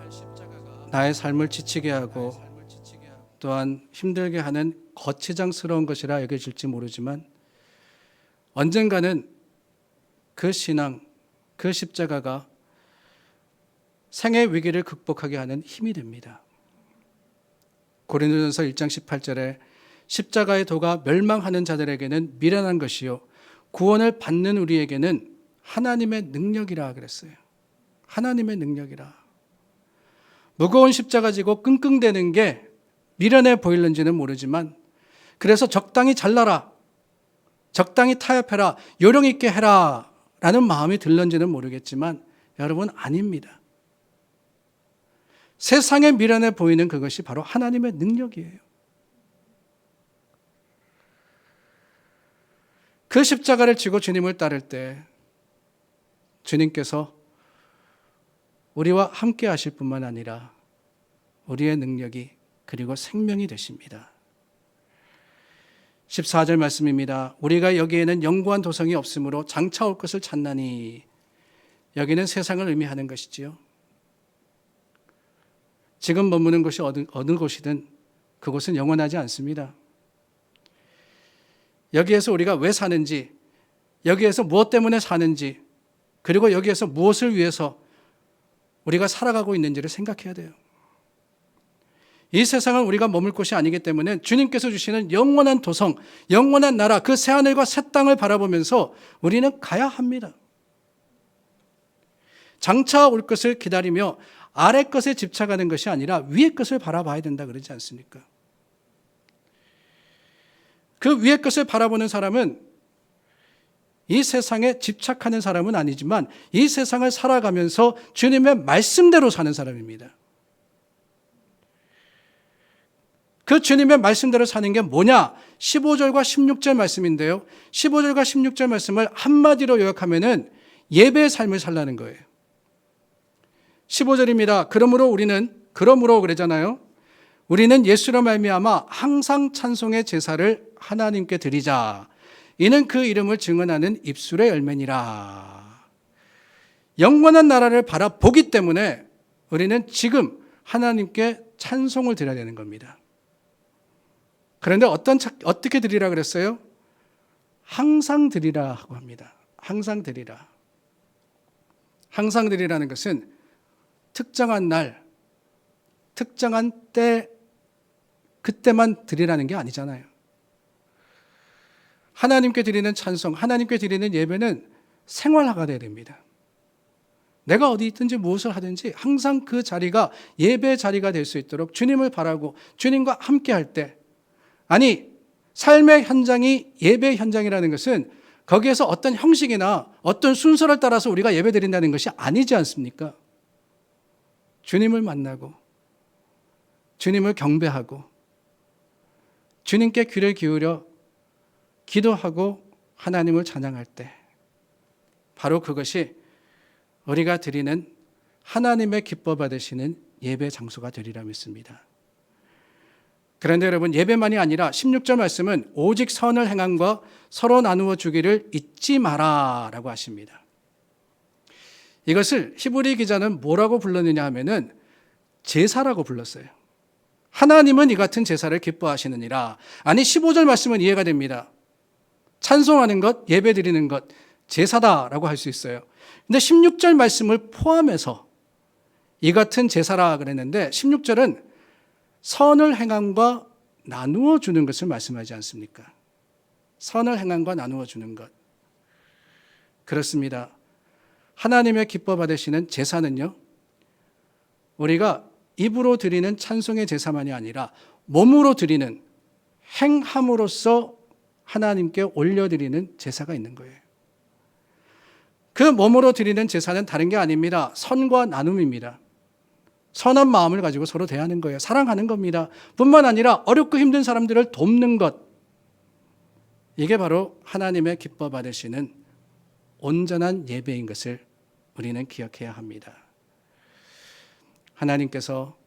나의 삶을 지치게 하고 또한 힘들게 하는 거치장스러운 것이라 여겨질지 모르지만 언젠가는 그 신앙, 그 십자가가 생의 위기를 극복하게 하는 힘이 됩니다. 고린도전서 1장 18절에 십자가의 도가 멸망하는 자들에게는 미련한 것이요 구원을 받는 우리에게는 하나님의 능력이라 그랬어요. 하나님의 능력이라. 무거운 십자가 지고 끙끙대는 게 미련해 보일는지는 모르지만 그래서 적당히 잘라라, 적당히 타협해라, 요령 있게 해라 라는 마음이 들는지는 모르겠지만 여러분 아닙니다. 세상에 미련해 보이는 그것이 바로 하나님의 능력이에요. 그 십자가를 지고 주님을 따를 때 주님께서 우리와 함께 하실 뿐만 아니라 우리의 능력이 그리고 생명이 되십니다. 14절 말씀입니다. 우리가 여기에는 영구한 도성이 없으므로 장차 올 것을 찾나니, 여기는 세상을 의미하는 것이지요. 지금 머무는 곳이 어느 곳이든 그곳은 영원하지 않습니다. 여기에서 우리가 왜 사는지, 여기에서 무엇 때문에 사는지, 그리고 여기에서 무엇을 위해서 우리가 살아가고 있는지를 생각해야 돼요. 이 세상은 우리가 머물 곳이 아니기 때문에 주님께서 주시는 영원한 도성, 영원한 나라, 그 새하늘과 새 땅을 바라보면서 우리는 가야 합니다. 장차 올 것을 기다리며 아래 것에 집착하는 것이 아니라 위의 것을 바라봐야 된다 그러지 않습니까? 그 위의 것을 바라보는 사람은 이 세상에 집착하는 사람은 아니지만 이 세상을 살아가면서 주님의 말씀대로 사는 사람입니다. 그 주님의 말씀대로 사는 게 뭐냐? 15절과 16절 말씀인데요. 15절과 16절 말씀을 한마디로 요약하면은 예배의 삶을 살라는 거예요. 15절입니다. 그러므로 그러잖아요. 우리는 예수로 말미암아 항상 찬송의 제사를 하나님께 드리자. 이는 그 이름을 증언하는 입술의 열매니라. 영원한 나라를 바라보기 때문에 우리는 지금 하나님께 찬송을 드려야 되는 겁니다. 그런데 어떻게 드리라 그랬어요? 항상 드리라 하고 합니다. 항상 드리라. 항상 드리라는 것은 특정한 날, 특정한 때, 그때만 드리라는 게 아니잖아요. 하나님께 드리는 찬송, 하나님께 드리는 예배는 생활화가 돼야 됩니다. 내가 어디 있든지 무엇을 하든지 항상 그 자리가 예배 자리가 될 수 있도록 주님을 바라고 주님과 함께 할 때, 아니 삶의 현장이 예배 현장이라는 것은 거기에서 어떤 형식이나 어떤 순서를 따라서 우리가 예배 드린다는 것이 아니지 않습니까? 주님을 만나고 주님을 경배하고 주님께 귀를 기울여 기도하고 하나님을 찬양할 때 바로 그것이 우리가 드리는 하나님의 기뻐 받으시는 예배 장소가 되리라 믿습니다. 그런데 여러분, 예배만이 아니라 16절 말씀은 오직 선을 행함과 서로 나누어 주기를 잊지 마라라고 하십니다. 이것을 히브리 기자는 뭐라고 불렀느냐 하면은 제사라고 불렀어요. 하나님은 이 같은 제사를 기뻐하시느니라. 아니 15절 말씀은 이해가 됩니다. 찬송하는 것, 예배 드리는 것, 제사다라고 할 수 있어요. 근데 16절 말씀을 포함해서 이 같은 제사라 그랬는데 16절은 선을 행함과 나누어 주는 것을 말씀하지 않습니까? 선을 행함과 나누어 주는 것. 그렇습니다. 하나님의 기뻐 받으시는 제사는요, 우리가 입으로 드리는 찬송의 제사만이 아니라 몸으로 드리는, 행함으로써 하나님께 올려드리는 제사가 있는 거예요. 그 몸으로 드리는 제사는 다른 게 아닙니다. 선과 나눔입니다. 선한 마음을 가지고 서로 대하는 거예요. 사랑하는 겁니다. 뿐만 아니라 어렵고 힘든 사람들을 돕는 것. 이게 바로 하나님의 기뻐 받으시는 온전한 예배인 것을 우리는 기억해야 합니다. 하나님께서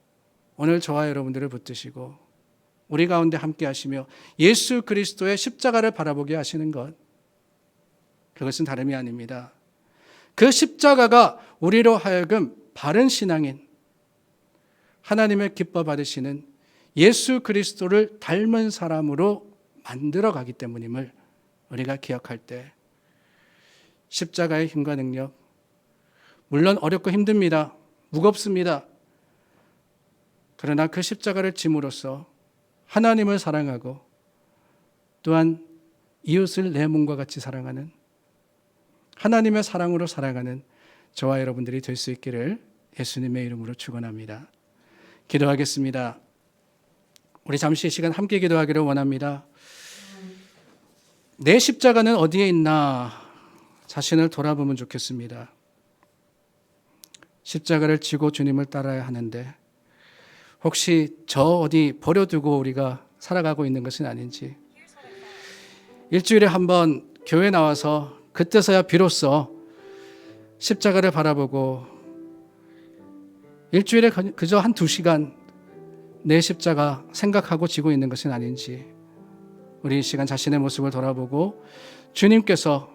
오늘 저와 여러분들을 붙드시고 우리 가운데 함께 하시며 예수 그리스도의 십자가를 바라보게 하시는 것, 그것은 다름이 아닙니다. 그 십자가가 우리로 하여금 바른 신앙인, 하나님의 기뻐 받으시는 예수 그리스도를 닮은 사람으로 만들어 가기 때문임을 우리가 기억할 때 십자가의 힘과 능력, 물론 어렵고 힘듭니다. 무겁습니다. 그러나 그 십자가를 짐으로써 하나님을 사랑하고 또한 이웃을 내 몸과 같이 사랑하는 하나님의 사랑으로 살아가는 저와 여러분들이 될 수 있기를 예수님의 이름으로 축원합니다. 기도하겠습니다. 우리 잠시 시간 함께 기도하기를 원합니다. 내 십자가는 어디에 있나 자신을 돌아보면 좋겠습니다. 십자가를 지고 주님을 따라야 하는데 혹시 저 어디 버려두고 우리가 살아가고 있는 것은 아닌지, 일주일에 한 번 교회 나와서 그때서야 비로소 십자가를 바라보고 일주일에 그저 한 2시간 내 십자가 생각하고 지고 있는 것은 아닌지 우리 이 시간 자신의 모습을 돌아보고 주님께서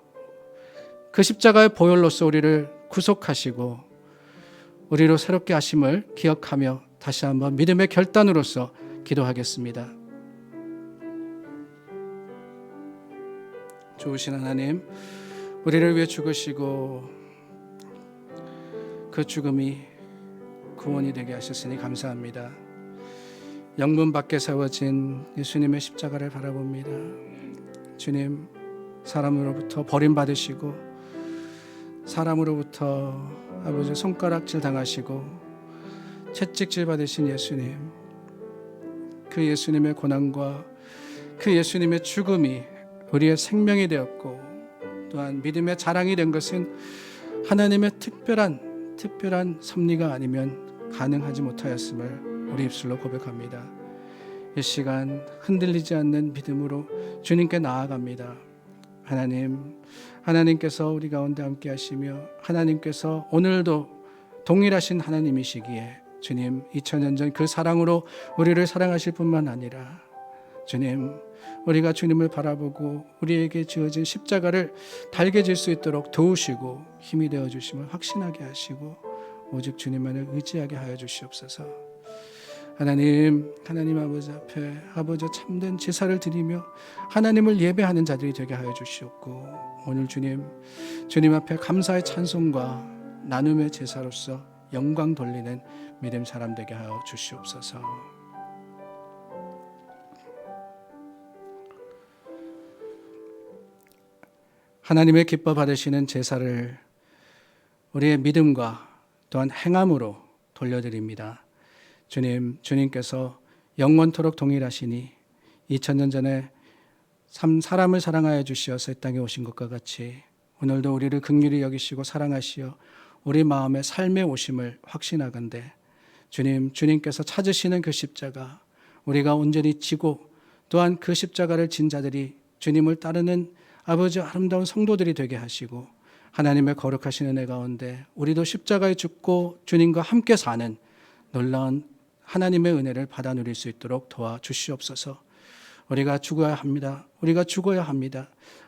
그 십자가의 보혈로서 우리를 구속하시고 우리로 새롭게 하심을 기억하며 다시 한번 믿음의 결단으로서 기도하겠습니다. 좋으신 하나님, 우리를 위해 죽으시고 그 죽음이 구원이 되게 하셨으니 감사합니다. 영문 밖에 세워진 예수님의 십자가를 바라봅니다. 주님, 사람으로부터 버림받으시고 사람으로부터 아버지 손가락질 당하시고 채찍질 받으신 예수님, 그 예수님의 고난과 그 예수님의 죽음이 우리의 생명이 되었고 또한 믿음의 자랑이 된 것은 하나님의 특별한 섭리가 아니면 가능하지 못하였음을 우리 입술로 고백합니다. 이 시간 흔들리지 않는 믿음으로 주님께 나아갑니다. 하나님께서 우리 가운데 함께 하시며 하나님께서 오늘도 동일하신 하나님이시기에 주님 2000년 전 그 사랑으로 우리를 사랑하실 뿐만 아니라 주님, 우리가 주님을 바라보고 우리에게 지어진 십자가를 달게 질 수 있도록 도우시고 힘이 되어 주심을 확신하게 하시고 오직 주님만을 의지하게 하여 주시옵소서. 하나님 아버지 앞에 아버지 참된 제사를 드리며 하나님을 예배하는 자들이 되게 하여 주시옵고 오늘 주님 앞에 감사의 찬송과 나눔의 제사로서 영광 돌리는 믿음 사람 되게 하여 주시옵소서. 하나님의 기뻐 받으시는 제사를 우리의 믿음과 또한 행함으로 돌려드립니다. 주님께서 영원토록 동일하시니 2000년 전에 사람을 사랑하여 주시어서 이 땅에 오신 것과 같이 오늘도 우리를 긍휼히 여기시고 사랑하시어 우리 마음의 삶의 오심을 확신하건대 주님께서 찾으시는 그 십자가 우리가 온전히 지고 또한 그 십자가를 진 자들이 주님을 따르는 아버지 아름다운 성도들이 되게 하시고 하나님의 거룩하신 은혜 가운데 우리도 십자가에 죽고 주님과 함께 사는 놀라운 하나님의 은혜를 받아 누릴 수 있도록 도와주시옵소서. 우리가 죽어야 합니다.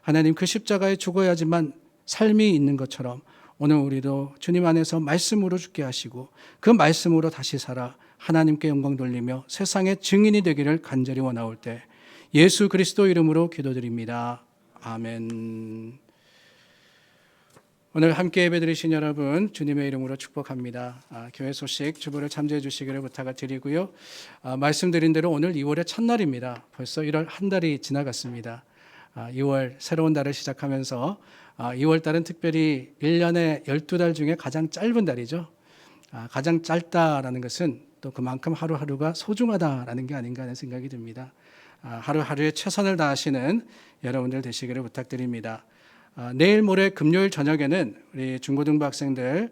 하나님 그 십자가에 죽어야지만 삶이 있는 것처럼 오늘 우리도 주님 안에서 말씀으로 죽게 하시고 그 말씀으로 다시 살아 하나님께 영광 돌리며 세상의 증인이 되기를 간절히 원하올 때 예수 그리스도 이름으로 기도드립니다. 아멘. 오늘 함께 예배드리신 여러분 주님의 이름으로 축복합니다. 교회 소식 주보를 참조해 주시기를 부탁을 드리고요. 말씀드린 대로 오늘 2월의 첫날입니다. 벌써 1월 한 달이 지나갔습니다. 2월 새로운 달을 시작하면서 2월 달은 특별히 1년의 12달 중에 가장 짧은 달이죠. 가장 짧다라는 것은 또 그만큼 하루하루가 소중하다라는 게 아닌가 하는 생각이 듭니다. 하루하루에 최선을 다하시는 여러분들 되시기를 부탁드립니다. 내일 모레 금요일 저녁에는 우리 중고등부 학생들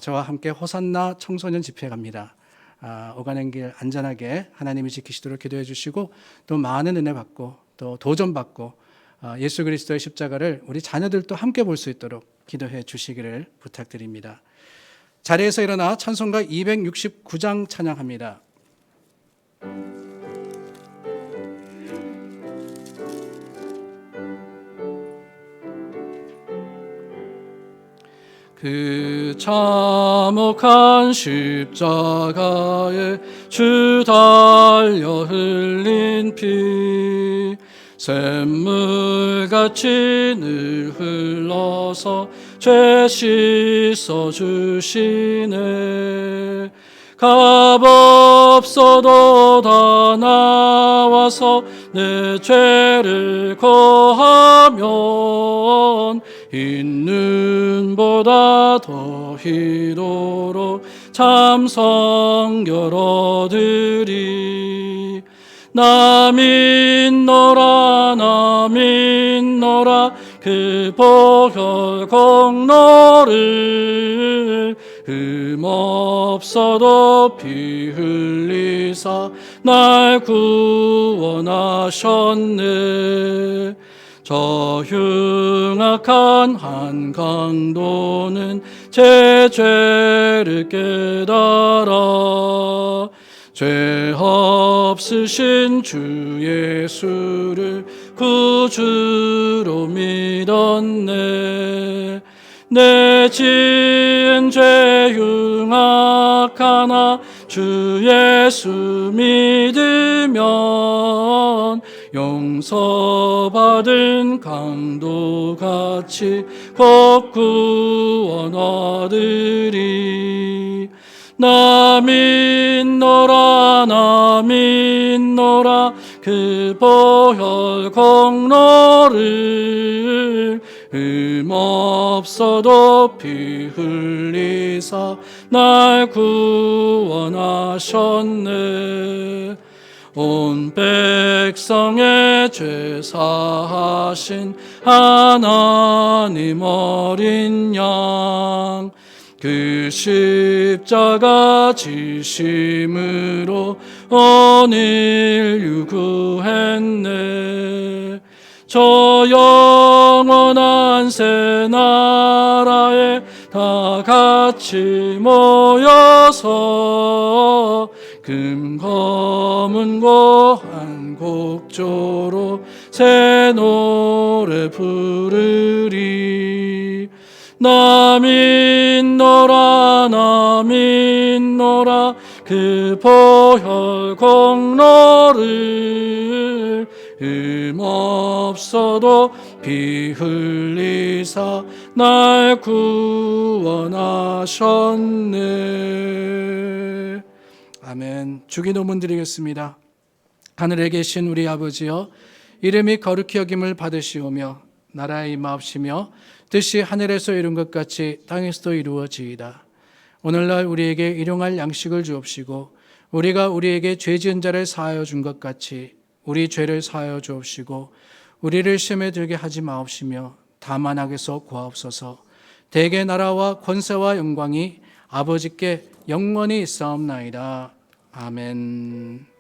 저와 함께 호산나 청소년 집회 갑니다. 오가는 길 안전하게 하나님이 지키시도록 기도해 주시고 또 많은 은혜 받고 또 도전 받고 예수 그리스도의 십자가를 우리 자녀들도 함께 볼 수 있도록 기도해 주시기를 부탁드립니다. 자리에서 일어나 찬송가 269장 찬양합니다. 그 참혹한 십자가에 주 달려 흘린 피 샘물같이 늘 흘러서 죄 씻어 주시네. 값없어도 다 나와서 내 죄를 거하면 있는 보다 더 희도로 참 성결 얻으리. 나 믿노라 그 보혈 공로를 흠없어도 피 흘리사 날 구원하셨네. 저 흉악한 한 강도는 제 죄를 깨달아 죄 없으신 주 예수를 구주로 믿었네. 내 지은 죄 흉악하나 주 예수 믿으면 용서받은 강도같이 곧 구원 얻으리. 나 믿노라 나 믿노라 그 보혈 공로를 흠없어도 피 흘리사 날 구원하셨네. 온 백성의 죄 사하신 하나님 어린 양, 그 십자가 지심으로 온 인류 구했네. 저 영원한 새 나라에 다 같이 모여서 금검은고 한 곡조로 새 노래 부르리. 나 믿노라 나 믿노라 그 보혈 공로를 흠없어도 피 흘리사 날 구원하셨네. 아멘. 주기도문 드리겠습니다. 하늘에 계신 우리 아버지여, 이름이 거룩히 여김을 받으시오며 나라에 임하옵시며 뜻이 하늘에서 이룬 것 같이 땅에서도 이루어지이다. 오늘날 우리에게 일용할 양식을 주옵시고 우리가 우리에게 죄 지은 자를 사하여 준 것 같이 우리 죄를 사하여 주옵시고 우리를 시험에 들게 하지 마옵시며 다만 악에서 구하옵소서. 대개 나라와 권세와 영광이 아버지께 영원히 있사옵나이다. 아멘.